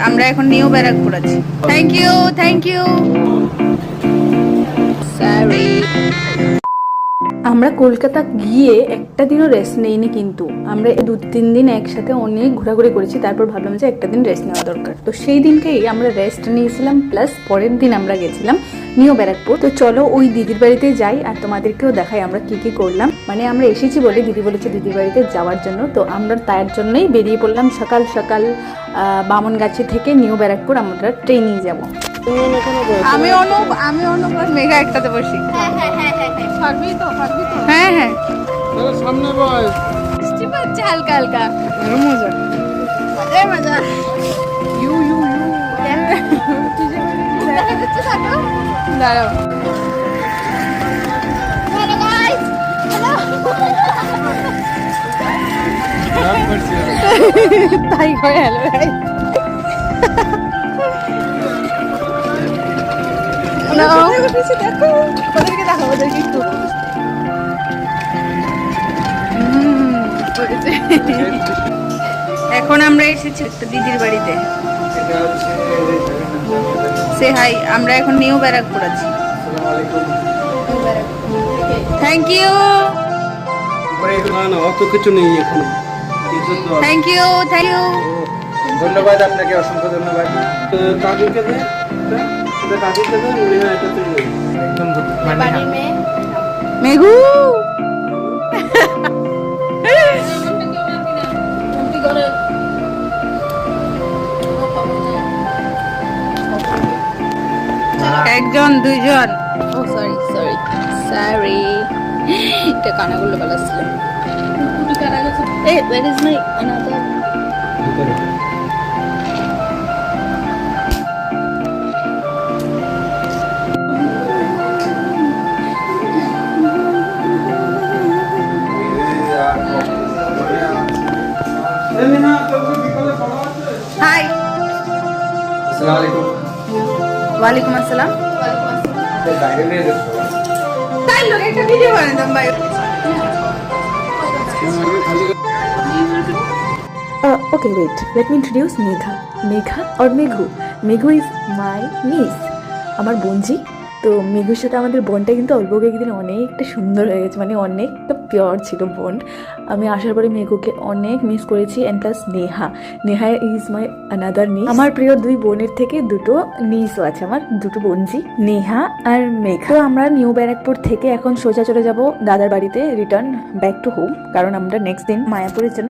আমরা এখন নিউ ব্যারাকপুর আছি। Thank you, thank you. Sorry. আমরা কলকাতা গিয়ে একটা দিনও রেস্ট নেইনি, কিন্তু আমরা 2-3 দিন একসাথে অনেক ঘোরাঘুরি করেছি। তারপর ভাবলাম যে একটা দিন রেস্ট নেওয়া দরকার, তো সেই দিনকেই আমরা রেস্ট নিয়েছিলাম। প্লাস পরের দিন আমরা গেছিলাম নিউ ব্যারাকপুর। তো চলো ওই দিদির বাড়িতে যাই আর তোমাদেরকেও দেখাই আমরা কি কি করলাম। মানে আমরা এসেছি বলে দিদি বলেছে দিদির বাড়িতে যাওয়ার জন্য, তো আমরা তার জন্যই বেরিয়ে পড়লাম সকাল সকাল। বামনগাছি থেকে নিউ ব্যারাকপুর আমরা ট্রেনেই যাব। আমি অনুপ আর মেঘা একসাথে বসি। হ্যাঁ হ্যাঁ সামনে বস। বৃষ্টি পড়ছে হালকা হালকা, মজা মজা মজা। ইউ ইউ ইউ দাঁড়াও। Hello guys, hello. তাই হয়, হ্যালো গাইস। দেখো ওদেরকে দেখো, ওদেরকে একটু এখন আমরা এসেছি একটা দিদির বাড়িতে। সে হাই, আমরা এখন নিউ ব্যারাকপুর আছি। থ্যাংক ইউ, অত কিছু নেই এখানে। Thank you, thank you. ধন্যবাদ আপনাকে, অসংখ্য ধন্যবাদ। কাকুকে দে, এটা কাকুকে দে, মনে হয় এটা তুই একদম বাড়ির মেয়ে মেঘু। একজন দুইজন। ও সরি সরি সরি, এটা কানাগুলো বালাচ্ছিল। এই where is my another? Hi, আসসালামু আলাইকুম। ওয়ালাইকুম আসসালাম। তাই লোক একটা ভিডিও বানাতাম ভাই। Okay, wait. Let me introduce Megha. Megha or Meghu. Meghu is my niece. আমার বোনজি। তো মেঘুর সাথে আমাদের বোনটা কিন্তু অল্প কয়েকদিন অনেকটা সুন্দর হয়ে গেছে, মানে অনেকটা পিওর ছিল বোন। আমি আসার পরে মেঘুকে অনেক মিস করেছি। And plus Neha is my another নিস। আমার প্রিয় দুই বোনের থেকে দুটো নিসও আছে, আমার দুটো বোনজি, নেহা আর মেঘা। তো আমরা নিউ ব্যারাকপুর থেকে এখন সোজা চলে যাব দাদার বাড়িতে, রিটার্ন ব্যাক টু হোম, কারণ আমরা নেক্সট দিন মায়াপুরের জন্য